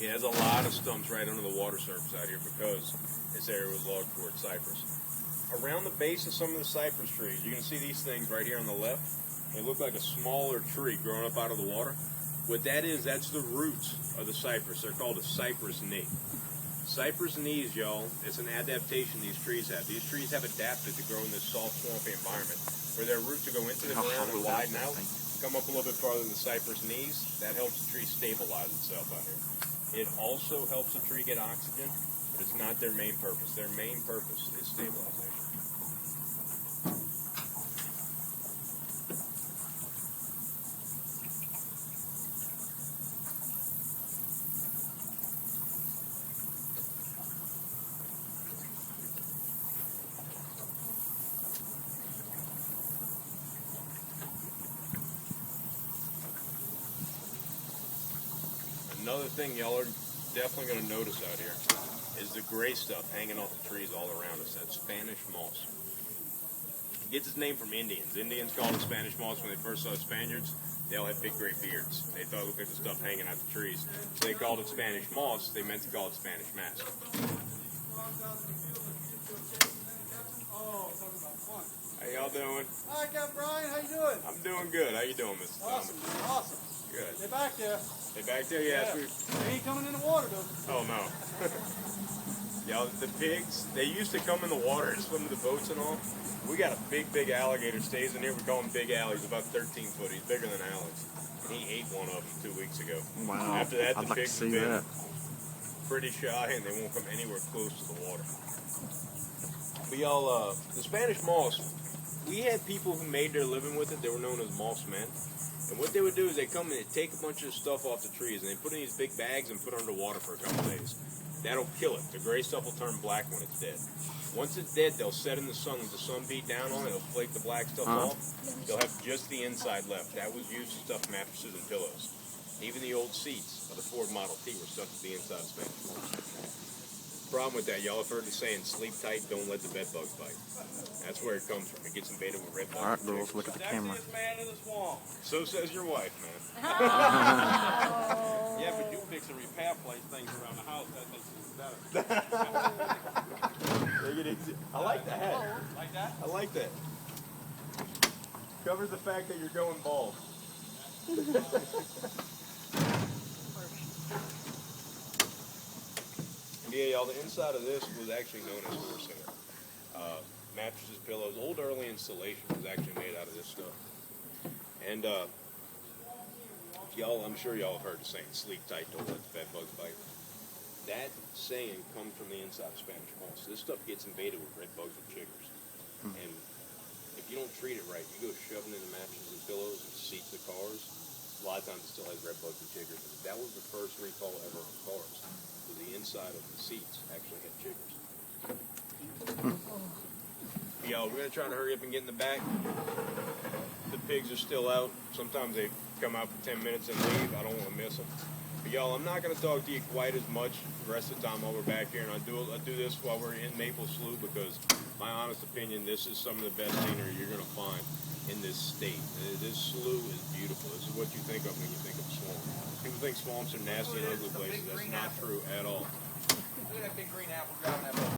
It has a lot of stumps right under the water surface out here because this area was logged for its cypress. Around the base of some of the cypress trees, you can see these things right here on the left. They look like a smaller tree growing up out of the water. What that is, that's the roots of the cypress. They're called a cypress knee. Cypress knees, y'all, it's an adaptation these trees have. These trees have adapted to grow in this soft, swampy environment where their roots will go into the ground and widen out, come up a little bit farther than the cypress knees. That helps the tree stabilize itself out here. It also helps the tree get oxygen, but it's not their main purpose. Their main purpose is stabilization. Another thing y'all are definitely going to notice out here is the gray stuff hanging off the trees all around us. That's Spanish moss. It gets its name from Indians. Indians called it Spanish moss when they first saw Spaniards. They all had big gray beards. They thought it looked like the stuff hanging out the trees. So they called it Spanish moss. They meant to call it Spanish mask. How y'all doing? Hi, Captain Brian. How you doing? I'm doing good. How you doing, Mr. Awesome. Thomas? Awesome. Good. They're back there. They back there? Yeah. They ain't coming in the water, though. Oh, no. Y'all, the pigs, they used to come in the water and swim to the boats and all. We got a big alligator stays in here. We call him Big Al. He's about 13 foot. He's bigger than Alex. And he ate one of them 2 weeks ago. Wow. After that, the I'd like to pigs see have been that. pretty shy, and they won't come anywhere close to the water. But y'all, the Spanish moss, we had people who made their living with it. They were known as moss men. And what they would do is they come and they take a bunch of stuff off the trees and they put it in these big bags and put it underwater for a couple days. That'll kill it. The gray stuff will turn black when it's dead. Once it's dead, they'll set in the sun. With the sun beat down on it, it'll flake the black stuff off. They'll have just the inside left. That was used to stuff mattresses and pillows. Even the old seats of the Ford Model T were stuffed with the inside of Spanish moss. Problem with that, y'all have heard the saying, sleep tight, don't let the bed bugs bite. That's where it comes from. It gets invaded with red bugs. All right, girls, look at the camera. Man in the swamp. So says your wife, man. Yeah, but you fix a repair place, things around the house, that makes it better. Take it easy. I like the hat. Like that? I like that. Covers the fact that you're going bald. Yeah, y'all, the inside of this was actually known as horsehair. Mattresses, pillows, old early installation was actually made out of this stuff. And y'all, I'm sure y'all have heard the saying, sleep tight, don't let the bed bugs bite. That saying comes from the inside of Spanish moss. This stuff gets invaded with red bugs and chiggers. And if you don't treat it right, you go shoving into mattresses and pillows and seats of cars, a lot of times it still has red bugs and chiggers. That was the first recall ever of cars. So the inside of the seats actually had chiggers. Y'all, we're going to try to hurry up and get in the back. The pigs are still out. Sometimes they come out for 10 minutes and leave. I don't want to miss them. But y'all, I'm not going to talk to you quite as much the rest of the time while we're back here. And I do this while we're in Maple Slough because, my honest opinion, this is some of the best scenery you're going to find in this state. This slough is beautiful. This is what you think of when you think of swamp. People think swamps are nasty and ugly places. That's not true at all. Look at that big green apple driving that boat.